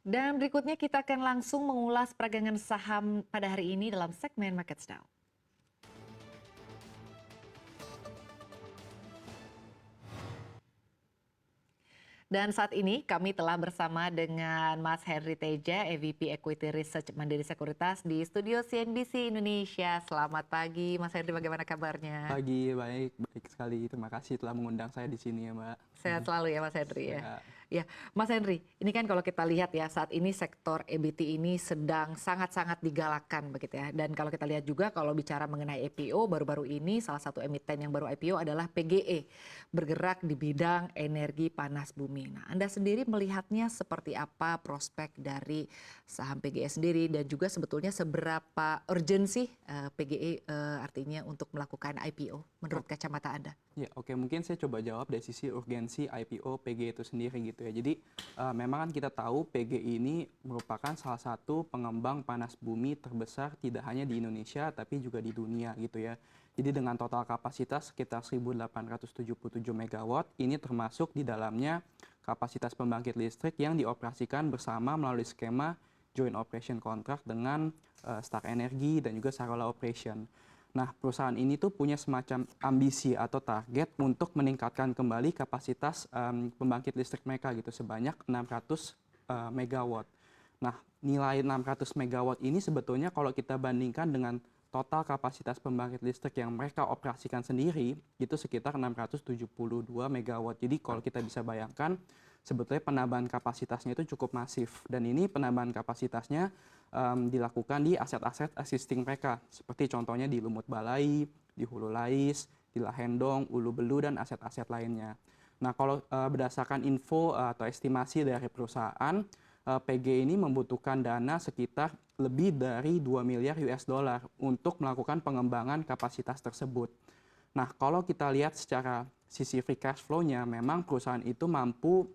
Dan berikutnya kita akan langsung mengulas peragangan saham pada hari ini dalam segmen Market Now. Dan saat ini kami telah bersama dengan Mas Henry Teja, EVP Equity Research Mandiri Sekuritas di studio CNBC Indonesia. Selamat pagi, Mas Henry, bagaimana kabarnya? Pagi, baik sekali. Terima kasih telah mengundang saya di sini ya, Mbak. Sehat selalu ya Mas Henry ya. Sehat. Ya, Mas Henry, ini kan kalau kita lihat ya saat ini sektor EBT ini sedang sangat-sangat digalakkan begitu ya. Dan kalau kita lihat juga kalau bicara mengenai IPO baru-baru ini salah satu emiten yang baru IPO adalah PGE, bergerak di bidang energi panas bumi. Nah, Anda sendiri melihatnya seperti apa prospek dari saham PGE sendiri dan juga sebetulnya seberapa urgent sih PGE artinya untuk melakukan IPO menurut kacamata Anda? Ya, oke. Mungkin saya coba jawab dari sisi urgensi IPO PG itu sendiri gitu ya. Jadi memang kan kita tahu PG ini merupakan salah satu pengembang panas bumi terbesar tidak hanya di Indonesia tapi juga di dunia gitu ya. Jadi dengan total kapasitas sekitar 1.877 megawatt, ini termasuk di dalamnya kapasitas pembangkit listrik yang dioperasikan bersama melalui skema joint operation contract dengan Star Energy dan juga Sarola Operation. Nah, perusahaan ini tuh punya semacam ambisi atau target untuk meningkatkan kembali kapasitas pembangkit listrik mereka gitu sebanyak 600 megawatt. Nah, nilai 600 megawatt ini sebetulnya kalau kita bandingkan dengan total kapasitas pembangkit listrik yang mereka operasikan sendiri itu sekitar 672 megawatt. Jadi kalau kita bisa bayangkan sebetulnya penambahan kapasitasnya itu cukup masif dan ini penambahan kapasitasnya dilakukan di aset-aset existing mereka seperti contohnya di Lumut Balai, di Hulu Lais, di Lahendong, Ulu Belu dan aset-aset lainnya. Nah, kalau berdasarkan info atau estimasi dari perusahaan, PG ini membutuhkan dana sekitar lebih dari 2 miliar US dollar untuk melakukan pengembangan kapasitas tersebut. Nah, kalau kita lihat secara sisi free cash flow-nya, memang perusahaan itu mampu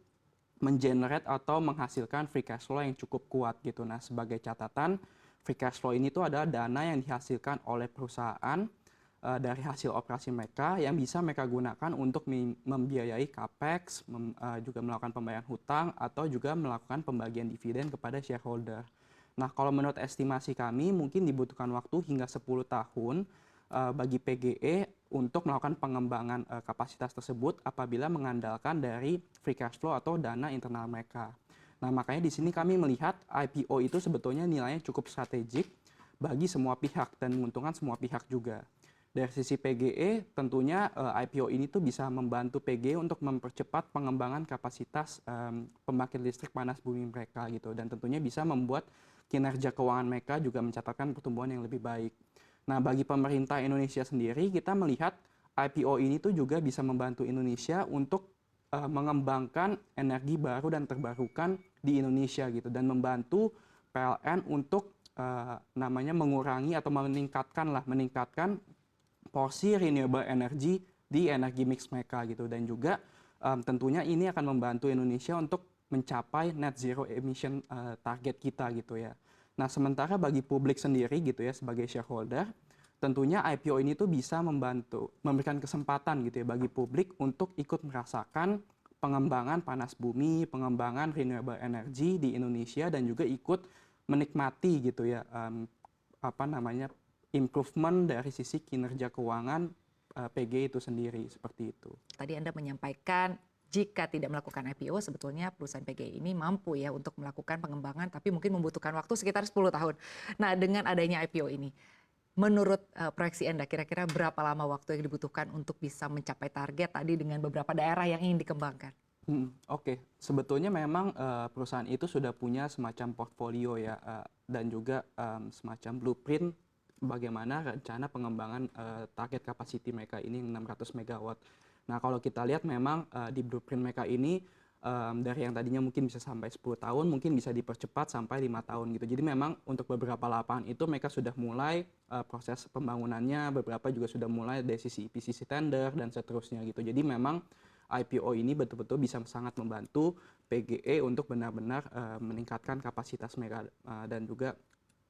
mengenerate atau menghasilkan free cash flow yang cukup kuat gitu. Nah, sebagai catatan, free cash flow ini tuh ada dana yang dihasilkan oleh perusahaan dari hasil operasi mereka yang bisa mereka gunakan untuk membiayai capex, juga melakukan pembayaran hutang atau juga melakukan pembagian dividen kepada shareholder. Nah, kalau menurut estimasi kami mungkin dibutuhkan waktu hingga 10 tahun bagi PGE untuk melakukan pengembangan kapasitas tersebut apabila mengandalkan dari free cash flow atau dana internal mereka. Nah, makanya di sini kami melihat IPO itu sebetulnya nilainya cukup strategik bagi semua pihak dan menguntungkan semua pihak juga. Dari sisi PGE, tentunya IPO ini tuh bisa membantu PGE untuk mempercepat pengembangan kapasitas pembangkit listrik panas bumi mereka gitu, dan tentunya bisa membuat kinerja keuangan mereka juga mencatatkan pertumbuhan yang lebih baik. Nah, bagi pemerintah Indonesia sendiri, kita melihat IPO ini tuh juga bisa membantu Indonesia untuk mengembangkan energi baru dan terbarukan di Indonesia gitu, dan membantu PLN untuk namanya mengurangi atau meningkatkan porsi renewable energy di energi mix mereka gitu, dan juga tentunya ini akan membantu Indonesia untuk mencapai net zero emission target kita gitu ya. Nah, sementara bagi publik sendiri gitu ya sebagai shareholder, tentunya IPO ini tuh bisa membantu memberikan kesempatan gitu ya bagi publik untuk ikut merasakan pengembangan panas bumi, pengembangan renewable energy di Indonesia, dan juga ikut menikmati gitu ya improvement dari sisi kinerja keuangan PG itu sendiri seperti itu. Tadi Anda menyampaikan jika tidak melakukan IPO sebetulnya perusahaan PGE ini mampu ya untuk melakukan pengembangan tapi mungkin membutuhkan waktu sekitar 10 tahun. Nah, dengan adanya IPO ini, menurut proyeksi Anda kira-kira berapa lama waktu yang dibutuhkan untuk bisa mencapai target tadi dengan beberapa daerah yang ingin dikembangkan? Oke. Sebetulnya memang perusahaan itu sudah punya semacam portfolio ya dan juga semacam blueprint bagaimana rencana pengembangan target capacity mereka ini 600 megawatt. Nah, kalau kita lihat memang di blueprint mereka ini dari yang tadinya mungkin bisa sampai 10 tahun mungkin bisa dipercepat sampai 5 tahun gitu. Jadi memang untuk beberapa lapangan itu mereka sudah mulai proses pembangunannya, beberapa juga sudah mulai dari sisi EPCC tender dan seterusnya gitu. Jadi memang IPO ini betul-betul bisa sangat membantu PGE untuk benar-benar meningkatkan kapasitas mereka dan juga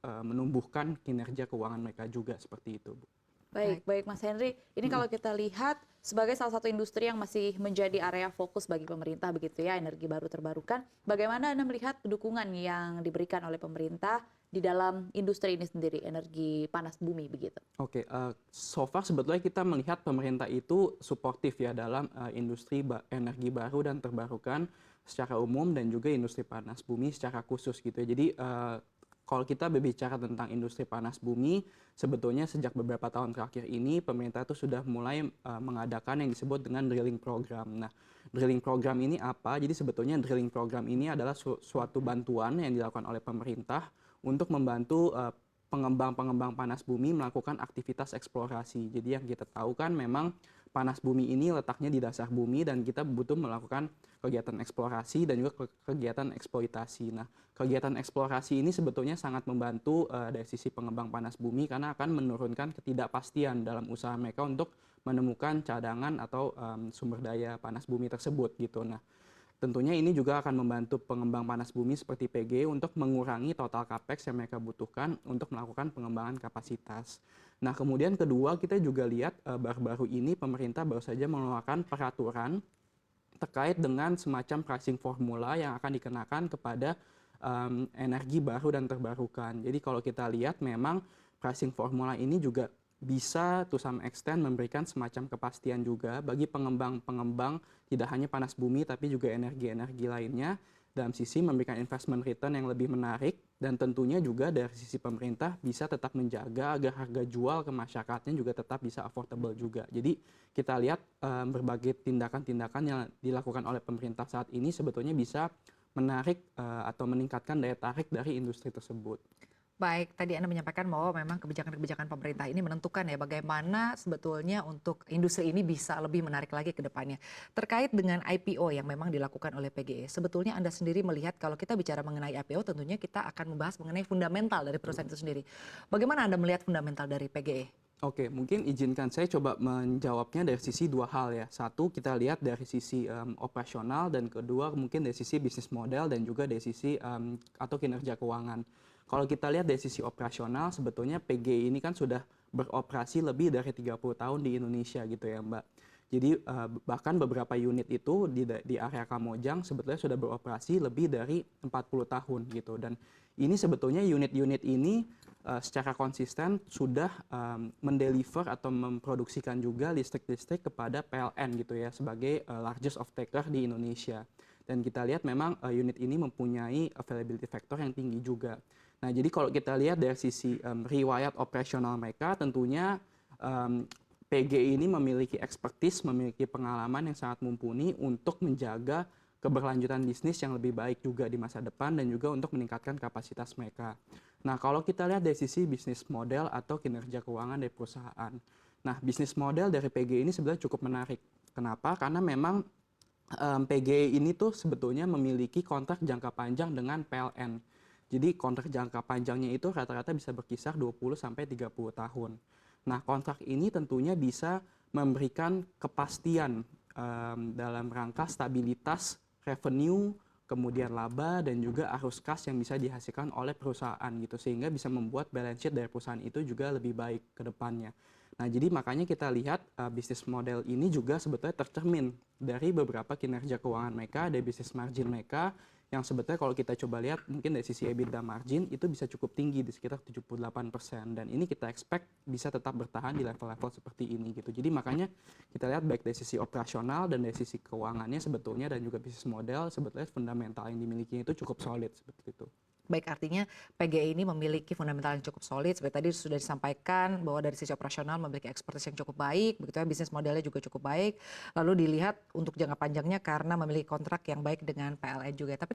menumbuhkan kinerja keuangan mereka juga seperti itu, Bu. Baik, baik Mas Henry. Ini kalau kita lihat sebagai salah satu industri yang masih menjadi area fokus bagi pemerintah begitu ya, energi baru terbarukan. Bagaimana Anda melihat dukungan yang diberikan oleh pemerintah di dalam industri ini sendiri, energi panas bumi begitu? Oke, so far sebetulnya kita melihat pemerintah itu suportif ya dalam industri energi baru dan terbarukan secara umum dan juga industri panas bumi secara khusus gitu ya. Jadi kalau kita berbicara tentang industri panas bumi, sebetulnya sejak beberapa tahun terakhir ini pemerintah itu sudah mulai mengadakan yang disebut dengan drilling program. Nah, drilling program ini apa? Jadi sebetulnya drilling program ini adalah suatu bantuan yang dilakukan oleh pemerintah untuk membantu pengembang-pengembang panas bumi melakukan aktivitas eksplorasi. Jadi yang kita tahu kan memang panas bumi ini letaknya di dasar bumi dan kita butuh melakukan kegiatan eksplorasi dan juga kegiatan eksploitasi. Nah, kegiatan eksplorasi ini sebetulnya sangat membantu dari sisi pengembang panas bumi karena akan menurunkan ketidakpastian dalam usaha mereka untuk menemukan cadangan atau sumber daya panas bumi tersebut gitu. Nah, tentunya ini juga akan membantu pengembang panas bumi seperti PGE untuk mengurangi total capex yang mereka butuhkan untuk melakukan pengembangan kapasitas. Nah, kemudian kedua kita juga lihat baru-baru ini pemerintah baru saja mengeluarkan peraturan terkait dengan semacam pricing formula yang akan dikenakan kepada energi baru dan terbarukan. Jadi kalau kita lihat memang pricing formula ini juga bisa to some extent memberikan semacam kepastian juga bagi pengembang-pengembang tidak hanya panas bumi tapi juga energi-energi lainnya dalam sisi memberikan investment return yang lebih menarik dan tentunya juga dari sisi pemerintah bisa tetap menjaga agar harga jual ke masyarakatnya juga tetap bisa affordable juga. Jadi kita lihat berbagai tindakan-tindakan yang dilakukan oleh pemerintah saat ini sebetulnya bisa menarik atau meningkatkan daya tarik dari industri tersebut. Baik, tadi Anda menyampaikan bahwa memang kebijakan-kebijakan pemerintah ini menentukan ya bagaimana sebetulnya untuk industri ini bisa lebih menarik lagi ke depannya. Terkait dengan IPO yang memang dilakukan oleh PGE, sebetulnya Anda sendiri melihat kalau kita bicara mengenai IPO tentunya kita akan membahas mengenai fundamental dari perusahaan itu sendiri. Bagaimana Anda melihat fundamental dari PGE? Oke, mungkin izinkan saya coba menjawabnya dari sisi dua hal ya. Satu, kita lihat dari sisi operasional dan kedua mungkin dari sisi bisnis model dan juga dari sisi atau kinerja keuangan. Kalau kita lihat dari sisi operasional, sebetulnya PGI ini kan sudah beroperasi lebih dari 30 tahun di Indonesia gitu ya Mbak. Jadi bahkan beberapa unit itu di area Kamojang sebetulnya sudah beroperasi lebih dari 40 tahun gitu. Dan ini sebetulnya unit-unit ini secara konsisten sudah mendeliver atau memproduksikan juga listrik-listrik kepada PLN gitu ya sebagai largest off-taker di Indonesia. Dan kita lihat memang unit ini mempunyai availability factor yang tinggi juga. Nah, jadi kalau kita lihat dari sisi riwayat operasional mereka, tentunya PGI ini memiliki expertise, memiliki pengalaman yang sangat mumpuni untuk menjaga keberlanjutan bisnis yang lebih baik juga di masa depan dan juga untuk meningkatkan kapasitas mereka. Nah, kalau kita lihat dari sisi bisnis model atau kinerja keuangan dari perusahaan. Nah, bisnis model dari PGI ini sebenarnya cukup menarik. Kenapa? Karena memang PGI ini tuh sebetulnya memiliki kontrak jangka panjang dengan PLN. Jadi kontrak jangka panjangnya itu rata-rata bisa berkisar 20 sampai 30 tahun. Nah, kontrak ini tentunya bisa memberikan kepastian dalam rangka stabilitas revenue, kemudian laba dan juga arus kas yang bisa dihasilkan oleh perusahaan gitu sehingga bisa membuat balance sheet dari perusahaan itu juga lebih baik ke depannya. Nah, jadi makanya kita lihat bisnis model ini juga sebetulnya tercermin dari beberapa kinerja keuangan mereka, dari bisnis margin mereka yang sebetulnya kalau kita coba lihat mungkin dari sisi EBITDA margin itu bisa cukup tinggi di sekitar 78% dan ini kita expect bisa tetap bertahan di level-level seperti ini gitu. Jadi makanya kita lihat baik dari sisi operasional dan dari sisi keuangannya sebetulnya dan juga bisnis model sebetulnya fundamental yang dimiliki itu cukup solid seperti itu. Baik, artinya PGI ini memiliki fundamental yang cukup solid. Seperti tadi sudah disampaikan bahwa dari sisi operasional memiliki expertise yang cukup baik, begitu ya, bisnis modelnya juga cukup baik. Lalu dilihat untuk jangka panjangnya karena memiliki kontrak yang baik dengan PLN juga. Tapi